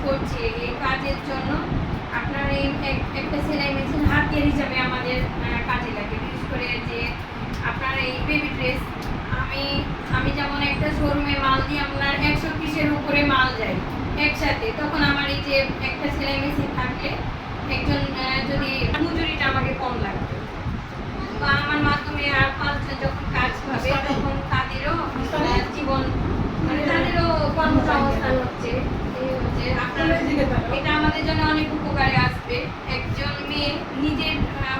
করছি এই কাজের জন্য আপনার এই একটা সেলাই মেশিন হাতিয়ার হিসাবে আমাদের কাজে লাগে। বিশেষ করে যে আপনার এই বেবি ড্রেস আমি যেমন একটা শোরুমে মাল দিই, আপনার 100 পিসের উপরে মাল যায় একসাথে, তখন আমার এই যে একটা সেলাই মেশিন থাকলে একজন যদি মজুরিটা আমাকে কম লাগবে, বা আমার মাধ্যমে আর 5 জন যখন কাজ পাবে তখন তাদেরও জীবন মানে তাদেরও কর্মসংস্থান হচ্ছে। আপনার এটা আমাদের জন্য অনেক উপকারে আসবে। একজন মেয়ে নিজের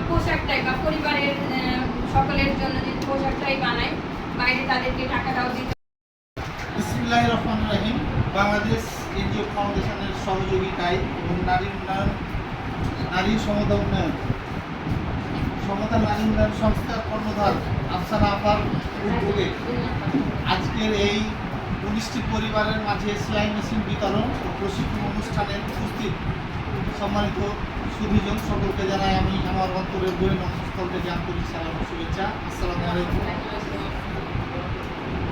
পোশাকটাই বা পরিবারের সকলের জন্য যদি পোশাকটাই বানায়, বাইরে তাদেরকে টাকাটাও দিতে। বিসমিল্লাহির রহমানির রহিম। বাংলাদেশ এনজিও ফাউন্ডেশনের সহযোগিতায় এবং নারী সমতা নারী উন্নয়ন সংস্থার কর্ণধার আফসানা আপার উদ্যোগে আজকের এই 19টি পরিবারের মাঝে সেলাই মেশিন বিতরণ ও প্রশিক্ষণ অনুষ্ঠানের উপস্থিত সম্মানিত সুধীজন সকলকে জানাই আমি আমার অন্তরের বই নমস্কার থেকে আন্তরিক সালাম ও শুভেচ্ছা। আসসালামু আলাইকুম।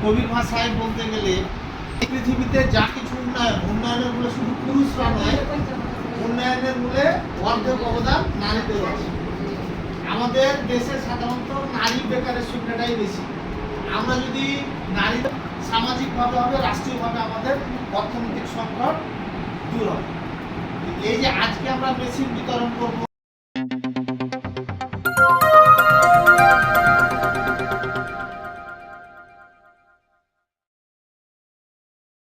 কবির ভাষায় বলতে গেলে পৃথিবীতে যা কিছু উন্নয়নের মূলে শুধু পুরুষরা নয়, উন্নয়নের মূলে অর্ধেক অবদান নারীদের আছে। আমাদের দেশে সাধারণত নারী বেকারের সংখ্যাটাই বেশি। আমরা যদি নারী সামাজিকভাবে হবে, রাষ্ট্রীয়ভাবে আমাদের অর্থনৈতিক সংকট দূর হবে। এই যে আজকে আমরা মেশিন বিতরণ করব।